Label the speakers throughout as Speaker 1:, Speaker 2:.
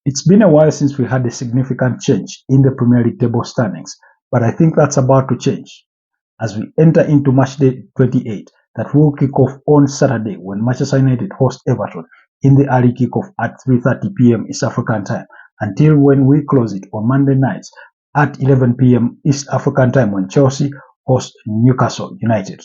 Speaker 1: It's been a while since we had a significant change in the Premier League table standings, but I think that's about to change as we enter into match day 28 that will kick off on Saturday when Manchester United host Everton in the early kickoff at 3:30 p.m. East African time, until when we close it on Monday nights at 11 p.m. East African time when Chelsea host Newcastle United.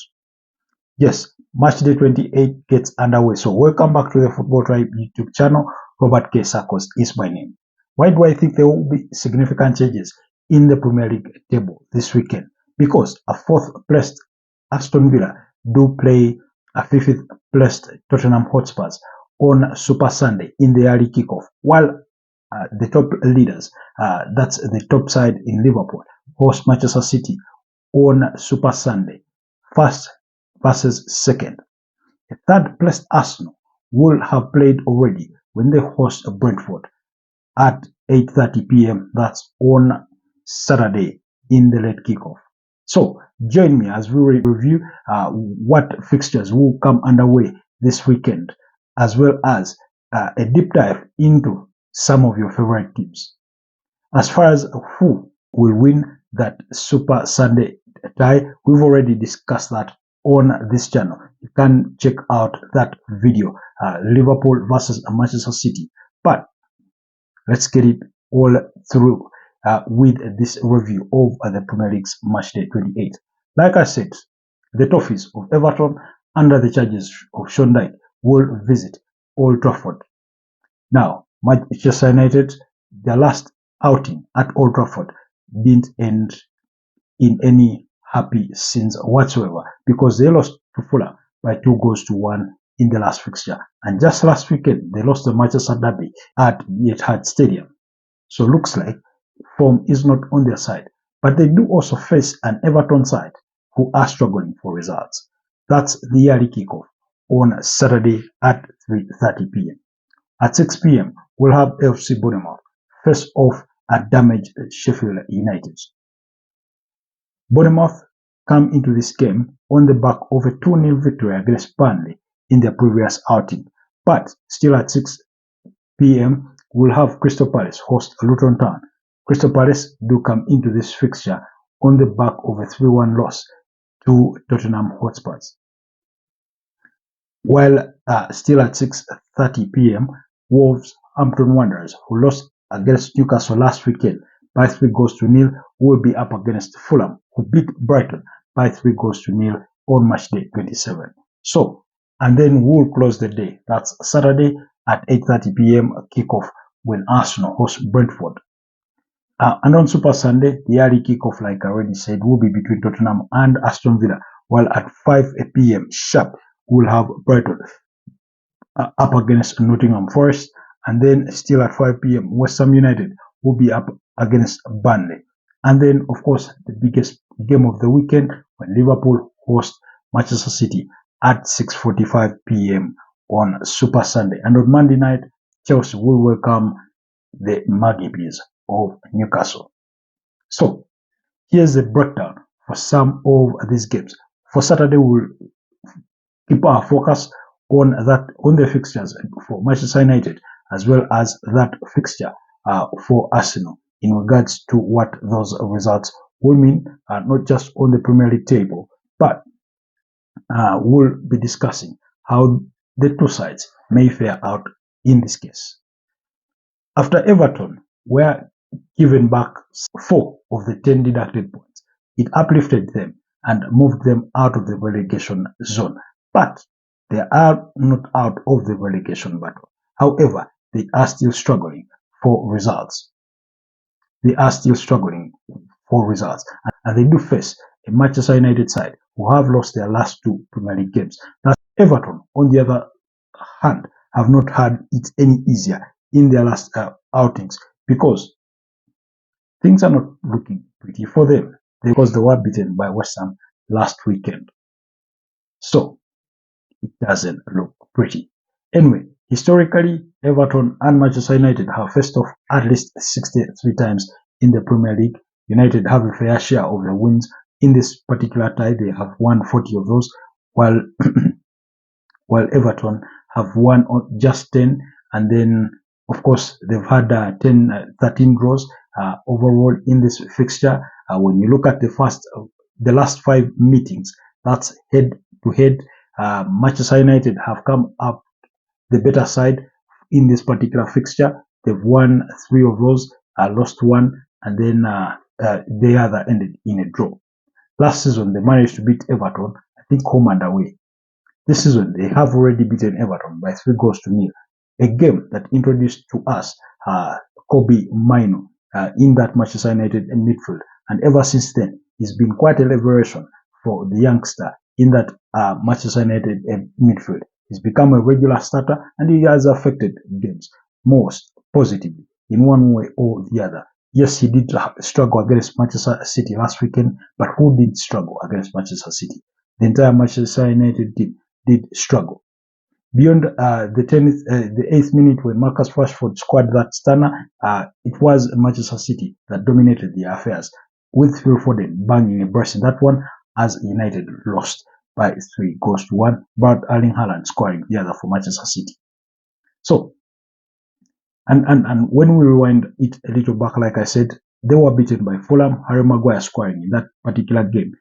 Speaker 1: Yes, match day 28 gets underway. So welcome back to the Football Tribe YouTube channel. Robert K. Sarkos is my name. Why do I think there will be significant changes in the Premier League table this weekend? Because a fourth placed Aston Villa do play a fifth placed Tottenham Hotspurs on Super Sunday in the early kickoff, while the top leaders, that's the top side in Liverpool, host Manchester City on Super Sunday, first versus second. The third placed Arsenal will have played already when they host Brentford at 8:30 p.m. That's on Saturday in the late kickoff. So join me as we review what fixtures will come underway this weekend, as well as a deep dive into some of your favorite teams. As far as who will win that Super Sunday tie, we've already discussed that on this channel. You can check out that video, Liverpool versus Manchester City. But let's get it all through with this review of the Premier League's match day 28. Like I said, the Toffees of Everton, under the charges of Sean Dyche, will visit Old Trafford. Now, Manchester United, their last outing at Old Trafford didn't end in any happy scenes whatsoever, because they lost to Fulham by 2-1 in the last fixture. And just last weekend, they lost the Manchester Derby at Etihad Stadium. So looks like form is not on their side. But they do also face an Everton side who are struggling for results. That's the early kickoff on Saturday at 3:30 p.m. At 6 p.m., we'll have FC Bournemouth face off at damaged Sheffield United. Bournemouth come into this game on the back of a 2-0 victory against Burnley in their previous outing. But still at 6 p.m., we'll have Crystal Palace host Luton Town. Crystal Palace do come into this fixture on the back of a 3-1 loss to Tottenham Hotspurs. While still at 6:30 p.m., Wolverhampton Wanderers, who lost against Newcastle last weekend by 3-0, will be up against Fulham, who beat Brighton by 3-0 on match day 27. So, and then we'll close the day. That's Saturday at 8:30 p.m. kickoff when Arsenal host Brentford. And on Super Sunday, the early kickoff, like I already said, will be between Tottenham and Aston Villa, while at 5 p.m. sharp, we'll have Brighton up against Nottingham Forest, and then still at 5 p.m. West Ham United will be up against Burnley. And then, of course, the biggest game of the weekend when Liverpool host Manchester City at 6:45 p.m. on Super Sunday. And on Monday night, Chelsea will welcome the Magpies of Newcastle. So, here's the breakdown for some of these games. For Saturday, we'll keep our focus on the fixtures for Manchester United, as well as that fixture for Arsenal, in regards to what those results will mean, not just on the Premier League table, but we'll be discussing how the two sides may fare out in this case. After Everton were given back 4 of the 10 deducted points, it uplifted them and moved them out of the relegation zone. But they are not out of the relegation battle. However, they are still struggling for results. And they do face a Manchester United side who have lost their last 2 Premier League games. Now, Everton, on the other hand, have not had it any easier in their last outings, because things are not looking pretty for them, because they were beaten by West Ham last weekend. So, it doesn't look pretty. Anyway, historically, Everton and Manchester United have faced off at least 63 times in the Premier League. United have a fair share of the wins in this particular tie. They have won 40 of those, while while Everton have won just 10, and then Of course, they've had 13 draws overall in this fixture. When you look at the last 5 meetings, that's head to head. Manchester United have come up the better side in this particular fixture. They've won 3 of those, lost 1, and then the other ended in a draw. Last season, they managed to beat Everton, I think home and away. This season, they have already beaten Everton by 3-0, a game that introduced to us Kobe Mino in that Manchester United midfield. And ever since then, it's been quite a liberation for the youngster in that Manchester United midfield. He's become a regular starter and he has affected games most positively in one way or the other. Yes, he did struggle against Manchester City last weekend, but who did struggle against Manchester City? The entire Manchester United team did struggle. Beyond the 8th minute when Marcus Rashford scored that stunner, it was Manchester City that dominated the affairs, with Phil Foden banging a brace in that one as United lost by 3-1, but Erling Haaland scoring the other for Manchester City. So, and when we rewind it a little back, like I said, they were beaten by Fulham, Harry Maguire scoring in that particular game,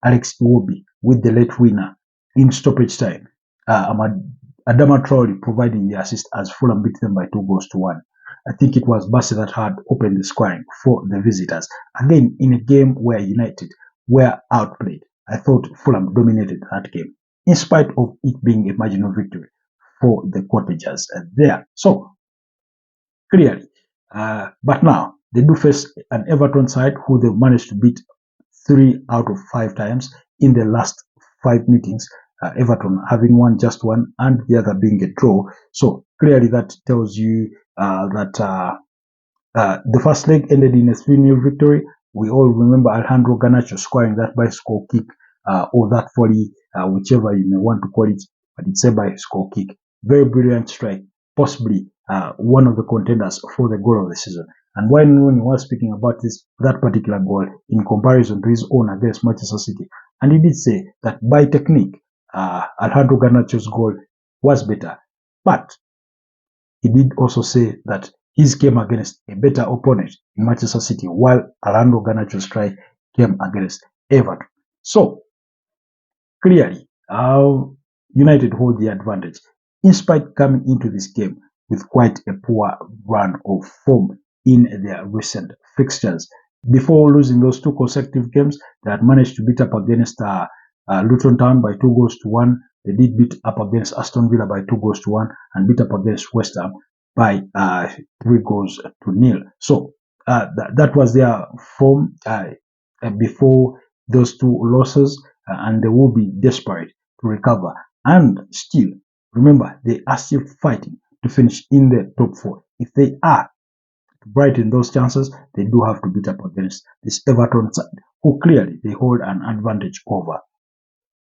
Speaker 1: Alex Iwobi with the late winner in stoppage time, Adama Traore providing the assist as Fulham beat them by 2-1. I think it was Bassey that had opened the scoring for the visitors. Again, in a game where United were outplayed, I thought Fulham dominated that game, in spite of it being a marginal victory for the Cottagers there. So, clearly, but now they do face an Everton side who they've managed to beat 3 out of 5 times in the last 5 meetings. Everton having won just one and the other being a draw. So clearly that tells you that the first leg ended in a 3-0 victory. We all remember Alejandro Garnacho scoring that bicycle kick or that volley, whichever you may want to call it, but it's a bicycle kick. Very brilliant strike, possibly one of the contenders for the goal of the season. And when he was speaking about that particular goal in comparison to his own against Manchester City, and he did say that by technique, Alejandro Garnacho's goal was better, but he did also say that his came against a better opponent in Manchester City, while Alejandro Garnacho's strike came against Everton. So clearly, United hold the advantage, in spite coming into this game with quite a poor run of form in their recent fixtures. Before losing those 2 consecutive games, they had managed to beat up against Luton Town by 2-1. They did beat up against Aston Villa by 2-1 and beat up against West Ham by 3-0. So that was their form before those 2 losses, and they will be desperate to recover. And still, remember, they are still fighting to finish in the top 4. If they are to brighten those chances, they do have to beat up against this Everton side, who clearly they hold an advantage over.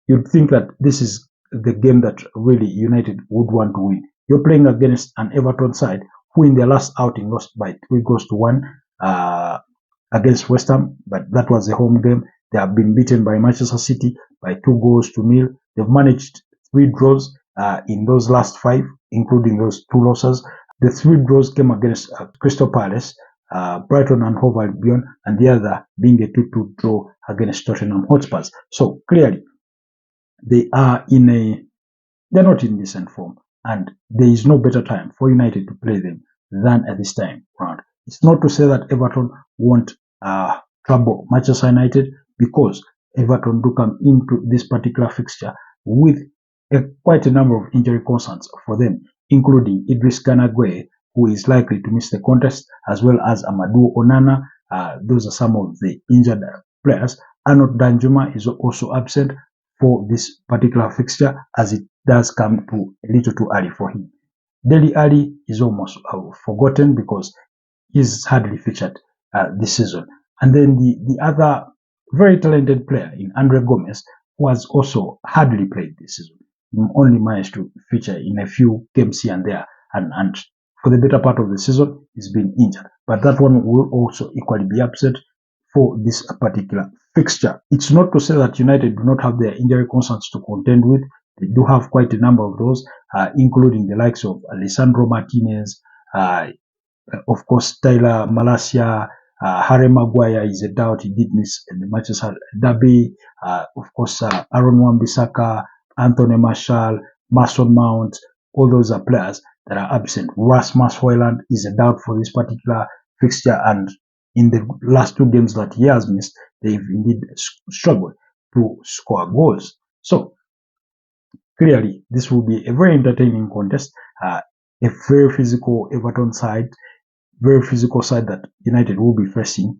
Speaker 1: You'd think that this is the game that really United would want to win. You're playing against an Everton side who in their last outing lost by 3-1 against West Ham, but that was a home game. They have been beaten by Manchester City by 2-0. They've managed 3 draws in those last 5, including those 2 losses. The 3 draws came against Crystal Palace, Brighton and Hove Albion, and the other being a 2-2 draw against Tottenham Hotspurs. So clearly, they're not in decent form, and there is no better time for United to play them than at this time round. It's not to say that Everton won't trouble Manchester United, because Everton do come into this particular fixture with quite a number of injury concerns for them, including Idris Gana Gueye, who is likely to miss the contest, as well as Amadou Onana. Those are some of the injured players. Arnold Danjuma is also absent for this particular fixture, as it does come to a little too early for him. Dele Alli is almost forgotten because he's hardly featured this season. And then the other very talented player in Andre Gomez, who has also hardly played this season, only managed to feature in a few games here and there, and for the better part of the season, he's been injured. But that one will also equally be absent for this particular fixture. It's not to say that United do not have their injury concerns to contend with. They do have quite a number of those, including the likes of Alessandro Martinez, Of course, Tyler Malacia, Harry Maguire is a doubt. He did miss the Manchester Derby. Of course, Aaron Wan-Bissaka, Anthony Martial, Mason Mount, all those are players that are absent. Rasmus Højlund is a doubt for this particular fixture, and in the last 2 games that he has missed, they've indeed struggled to score goals. So clearly, this will be a very entertaining contest. A very physical Everton side, very physical side that United will be facing.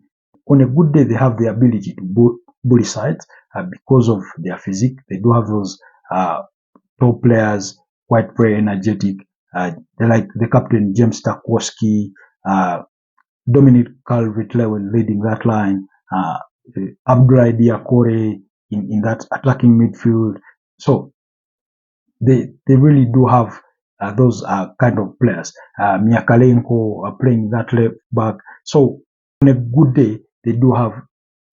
Speaker 1: On a good day, they have the ability to bully sides because of their physique. They do have those top players, quite very energetic. They like the captain James Tarkowski, Dominic Calvert-Lewin leading that line, Abdoulaye Diakore in that attacking midfield. So they really do have those kind of players. Myakalenko playing that left back. So on a good day, they do have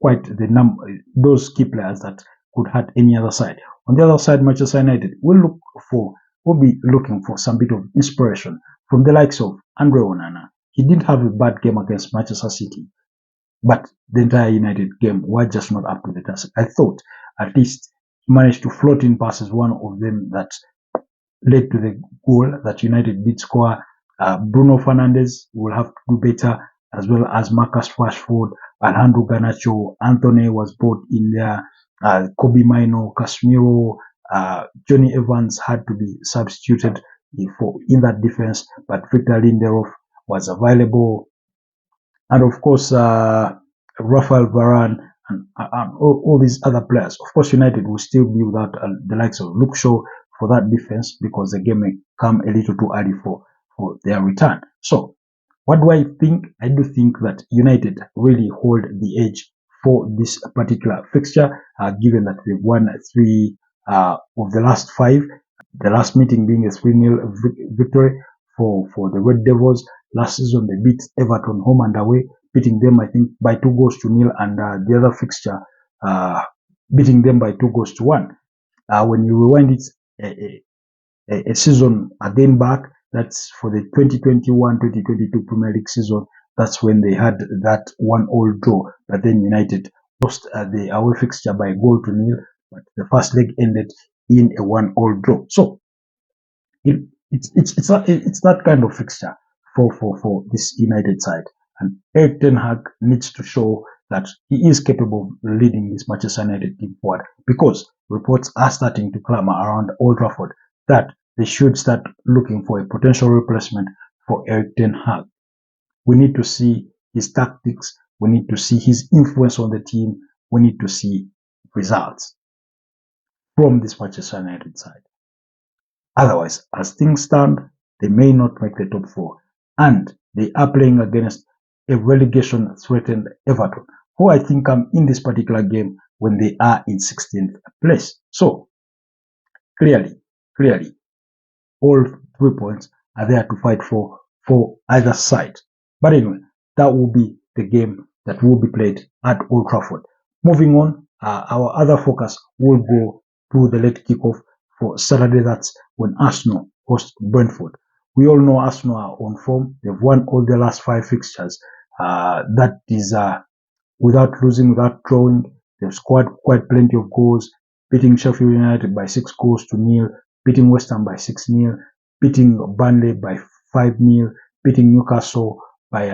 Speaker 1: quite the number, those key players that could hurt any other side. On the other side, Manchester United will be looking for some bit of inspiration from the likes of Andre Onana. He didn't have a bad game against Manchester City, but the entire United game were just not up to the task. I thought at least he managed to float in passes, one of them that led to the goal that United did score. Bruno Fernandes will have to do better, as well as Marcus Rashford, Alejandro Garnacho, Anthony was brought in there, Kobe Mino, Casemiro, Johnny Evans had to be substituted in that defense, but Victor Lindelof was available. And of course, Rafael Varane and all these other players. Of course, United will still be without the likes of Luke Shaw for that defense because the game may come a little too early for their return. So, what do I think? I do think that United really hold the edge for this particular fixture, given that they've won 3 of the last 5. The last meeting being a 3-0 victory for the Red Devils. Last season, they beat Everton home and away, beating them, I think, by 2-0, and the other fixture, beating them by 2-1. When you rewind it a season again back, that's for the 2021-2022 Premier League season, that's when they had that 1-1 draw, but then United lost the away fixture by 1-0, but the first leg ended in a 1-1 draw. So it's that kind of fixture for this United side, and Erik ten Hag needs to show that he is capable of leading this Manchester United team forward, because reports are starting to clamor around Old Trafford that they should start looking for a potential replacement for Erik ten Hag. We need to see his tactics. We need to see his influence on the team. We need to see results from this Manchester United side. Otherwise, as things stand, they may not make the top 4. And they are playing against a relegation-threatened Everton, who I think come in this particular game when they are in 16th place. So, clearly, all 3 points are there to fight for either side. But anyway, that will be the game that will be played at Old Trafford. Moving on, our other focus will go to the late kickoff for Saturday. That's when Arsenal host Brentford. We all know Arsenal are on form. They've won all their last 5 fixtures. That is without losing, without drawing. They've scored quite plenty of goals, beating Sheffield United by 6-0, beating West Ham by 6-0, beating Burnley by 5-0, beating Newcastle by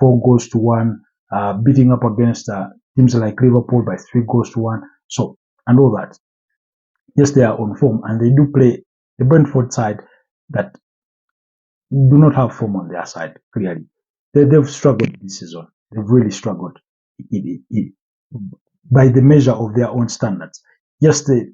Speaker 1: 4-1, beating up against teams like Liverpool by 3-1. So, and all that. Yes, they are on form, and they do play the Brentford side that do not have form on their side, clearly. They've struggled this season. They've really struggled by the measure of their own standards. Yes, the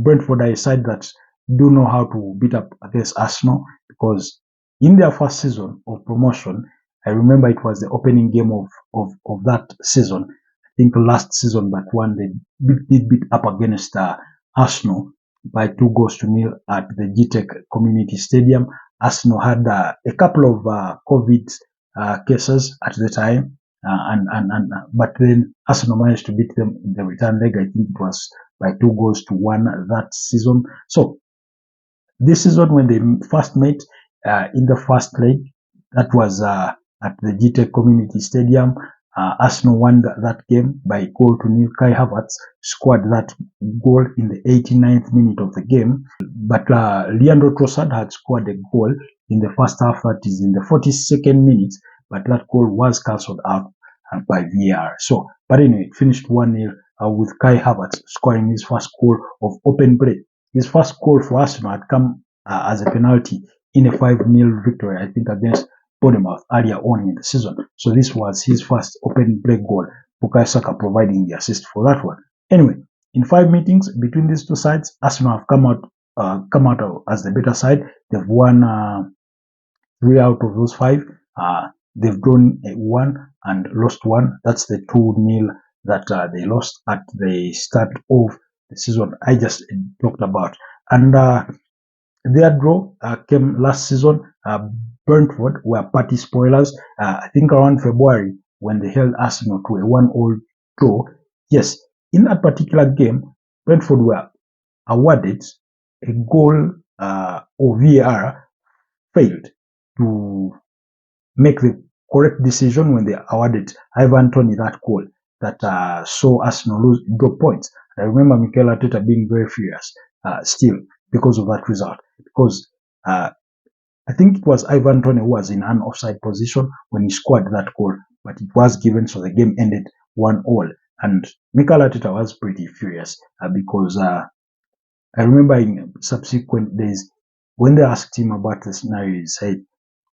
Speaker 1: Brentford are a side that do know how to beat up against Arsenal, because in their first season of promotion, I remember it was the opening game of that season. I think last season, but one they did beat up against Arsenal by 2-0 at the GTEC Community Stadium. Arsenal had a couple of COVID cases at the time, but then Arsenal managed to beat them in the return leg. I think it was by 2-1 that season. So this season, when they first met in the first leg, That was at the GTEC Community Stadium. Arsenal won that game by goal to nil. Kai Havertz scored that goal in the 89th minute of the game. But Leandro Trossard had scored a goal in the first half, that is in the 42nd minute, but that goal was cancelled out by VAR. So, but anyway, it finished 1-0 with Kai Havertz scoring his first goal of open play. His first goal for Arsenal had come as a penalty in a 5-0 victory, I think, against Bournemouth earlier on in the season. So this was his first open play goal. Bukayo Saka providing the assist for that one. Anyway, in 5 meetings between these two sides, Arsenal have come out as the better side. They've won 3 out of those 5. They've drawn 1 and lost 1. That's the 2-0 that they lost at the start of the season I just talked about. And their draw came last season. Brentford were party spoilers. I think around February when they held Arsenal to a 1-1 draw. Yes, in that particular game, Brentford were awarded a goal or VAR failed to make the correct decision when they awarded Ivan Toney that goal that saw Arsenal drop points. I remember Mikel Arteta being very furious still because of that result. Because I think it was Ivan Toney who was in an offside position when he scored that goal, but it was given, so the game ended 1-1. And Mikel Arteta was pretty furious because I remember in subsequent days when they asked him about the scenario, he said,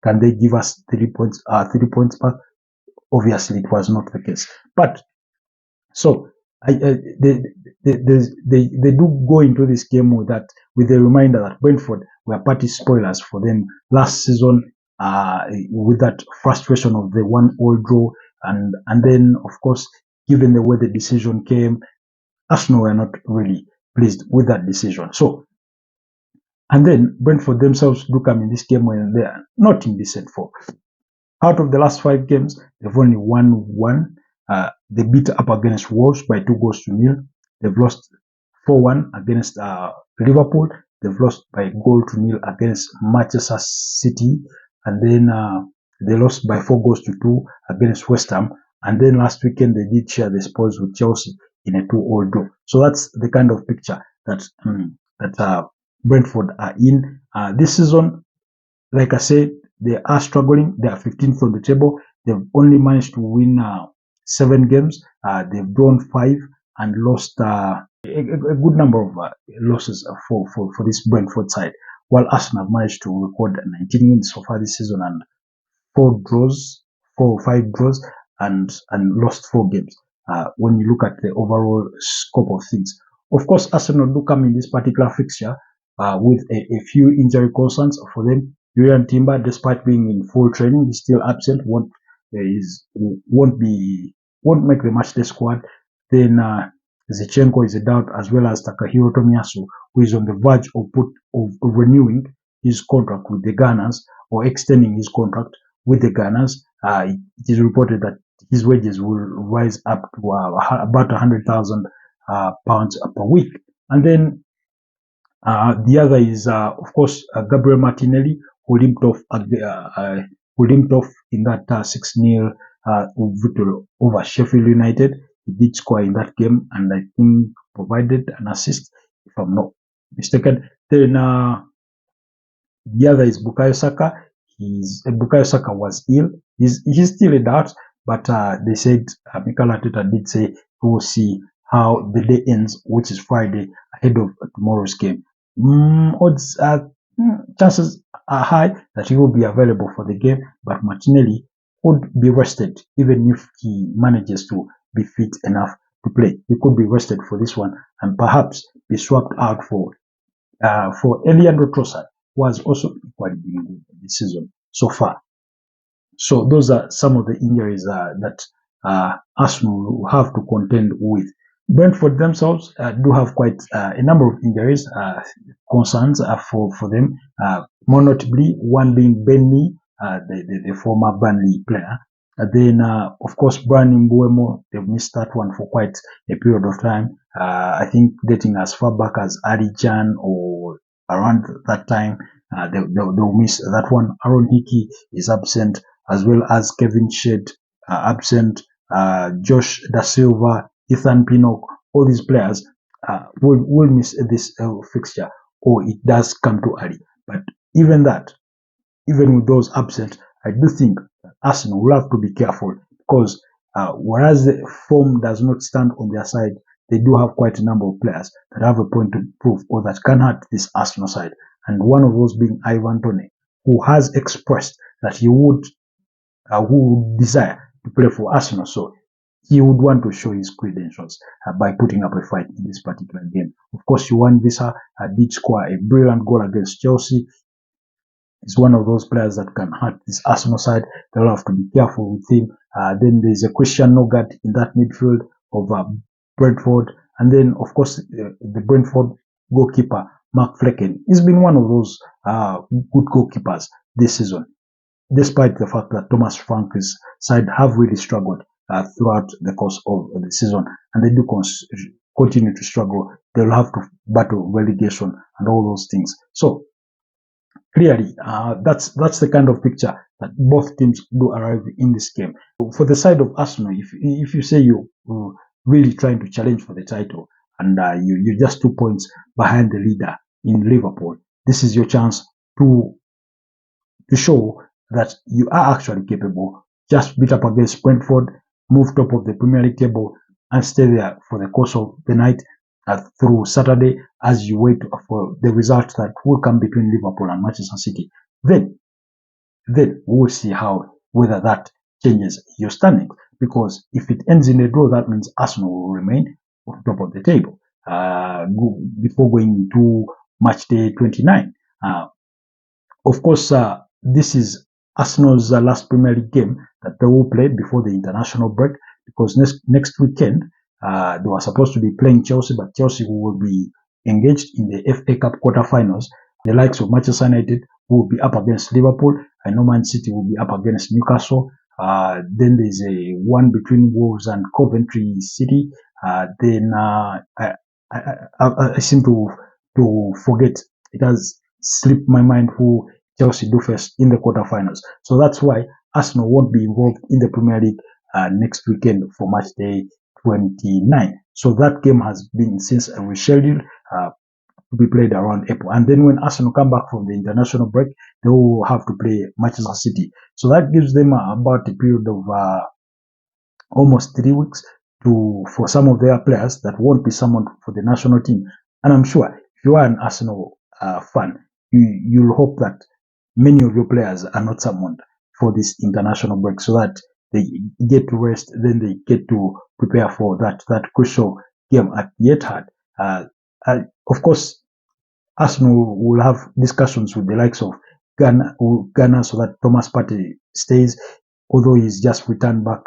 Speaker 1: "Can they give us 3 points? 3 points back?" Obviously, it was not the case. But so they do go into this game with the reminder that Brentford were party spoilers for them last season, with that frustration of the 1-1 draw, and then of course, given the way the decision came, Arsenal were not really pleased with that decision. So, and then Brentford themselves do come in this game when they are not in decent form. Out of the last 5 games, they've only won 1. They beat up against Wolves by 2-0. They've lost 4-1 against Liverpool. They've lost by 0-0 against Manchester City. And then they lost by 4-2 against West Ham. And then last weekend, they did share the spoils with Chelsea in a 2-2 draw. So that's the kind of picture that Brentford are in. This season, like I said, they are struggling. They are 15th on the table. They've only managed to win 7 games. They've drawn 5 and lost a good number of losses for this Brentford side. While Arsenal have managed to record 19 wins so far this season and 4 or 5 draws, and lost 4 games. When you look at the overall scope of things, of course, Arsenal do come in this particular fixture with a few injury concerns for them. Julian Timber, despite being in full training, is still absent. Won't make the matchday squad. Then Zinchenko is a doubt, as well as Takahiro Tomiyasu, who is on the verge of renewing his contract with the Gunners or extending his contract with the Gunners. It is reported that his wages will rise up to about £100,000 per week. And then the other is, of course, Gabriel Martinelli, who limped off in that 6-0 victory over Sheffield United. He did score in that game, and I think provided an assist, if I'm not mistaken. Then the other is Bukayo Saka. Bukayo Saka was ill. He's still in doubt, but they said Mikel Arteta did say we will see how the day ends, which is Friday, ahead of tomorrow's game. Chances are high that he will be available for the game, but Martinelli could be rested even if he manages to be fit enough to play. He could be rested for this one and perhaps be swapped out for Leandro Trossard, who has also equally been good this season so far. So those are some of the injuries that Arsenal will have to contend with. Brentford themselves do have quite a number of injuries, concerns for them. More notably, one being Ben Mee, the former Burnley player. Then, of course, Bryan Mbeumo, they've missed that one for quite a period of time. I think dating as far back as early Jan or around that time. they'll miss that one. Aaron Hickey is absent, as well as Kevin Shedd absent, Josh Da Silva, Ethan Pinnock. All these players will miss this fixture, or it does come too early. But even that, even with those absent, I do think that Arsenal will have to be careful, because whereas the form does not stand on their side, they do have quite a number of players that have a point to prove, or that can hurt this Arsenal side. And one of those being Ivan Toney, who has expressed that he would desire to play for Arsenal. So he would want to show his credentials by putting up a fight in this particular game. Of course, Juan Visa did score a brilliant goal against Chelsea. He's one of those players that can hurt this Arsenal side. They'll have to be careful with him. Then there's a Christian Nogard in that midfield of Brentford. And then, of course, the Brentford goalkeeper, Mark Flecken, he's been one of those good goalkeepers this season, despite the fact that Thomas Frank's side have really struggled throughout the course of the season, and they do continue to struggle. They'll have to battle relegation and all those things. So clearly, that's the kind of picture that both teams do arrive in this game. For the side of Arsenal, if you say you're really trying to challenge for the title, and you're just 2 points behind the leader in Liverpool, this is your chance to show that you are actually capable. Just beat up against Brentford, move top of the Premier League table, and stay there for the course of the night through Saturday, as you wait for the result that will come between Liverpool and Manchester City. Then we will see whether that changes your standing. Because if it ends in a draw, that means Arsenal will remain on top of the table before going to match day 29. Of course, this is Arsenal's last Premier League game that they will play before the international break, because next weekend they were supposed to be playing Chelsea, but Chelsea will be engaged in the FA Cup quarterfinals. The likes of Manchester United will be up against Liverpool. I know Man City will be up against Newcastle. Then there's a one between Wolves and Coventry City. Then I seem to forget. It has slipped my mind who Chelsea do first in the quarterfinals. So that's why Arsenal won't be involved in the Premier League next weekend for match day 29. So that game has been since rescheduled to be played around April. And then when Arsenal come back from the international break, they will have to play Manchester City. So that gives them about a period of almost 3 weeks for some of their players that won't be summoned for the national team. And I'm sure if you are an Arsenal fan, you'll hope that many of your players are not summoned for this international break, so that they get to rest, then they get to prepare for that crucial game at Etihad. Of course, Arsenal will have discussions with the likes of Ghana so that Thomas Partey stays, although he's just returned back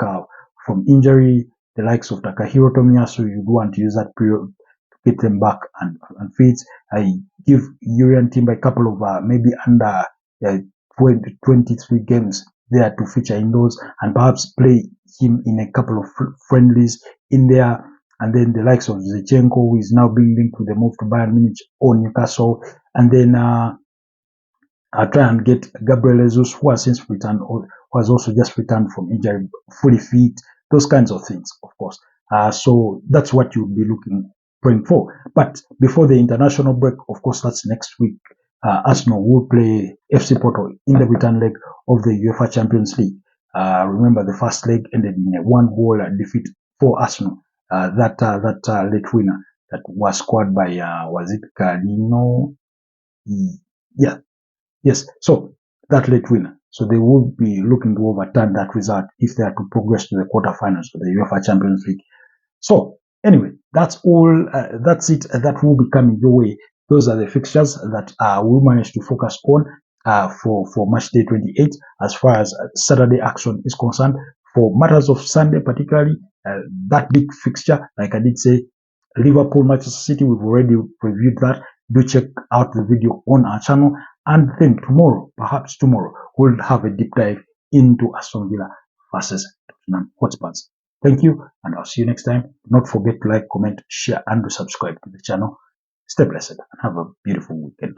Speaker 1: from injury. The likes of Takahiro Tomiyasu, you'd want to use that period to get them back and fit. I give Urian Timber a couple of maybe under 23 games there to feature in those, and perhaps play him in a couple of friendlies in there. And then the likes of Zinchenko, who is now being linked with the move to Bayern Munich or Newcastle. And then try and get Gabriel Jesus, who has since returned, or who has also just returned from injury, fully fit. Those kinds of things, of course. So that's what you'll be praying for. But before the international break, of course, that's next week, Arsenal will play FC Porto in the return leg of the UEFA Champions League. Remember, the first leg ended in a 1-goal defeat for Arsenal. That late winner that was scored by was it Carino? Yeah, yes. So that late winner. So they will be looking to overturn that result if they are to progress to the quarterfinals of the UEFA Champions League. So anyway, that's all. That's it. That will be coming your way. Those are the fixtures that we managed to focus on for match day 28 as far as Saturday action is concerned. For matters of Sunday, particularly that big fixture, like I did say, Liverpool, Manchester City, we've already reviewed that. Do check out the video on our channel. And then tomorrow, perhaps tomorrow, we'll have a deep dive into Aston Villa versus Tottenham Hotspurs. Thank you, and I'll see you next time. Do not forget to like, comment, share, and to subscribe to the channel. Stay blessed and have a beautiful weekend.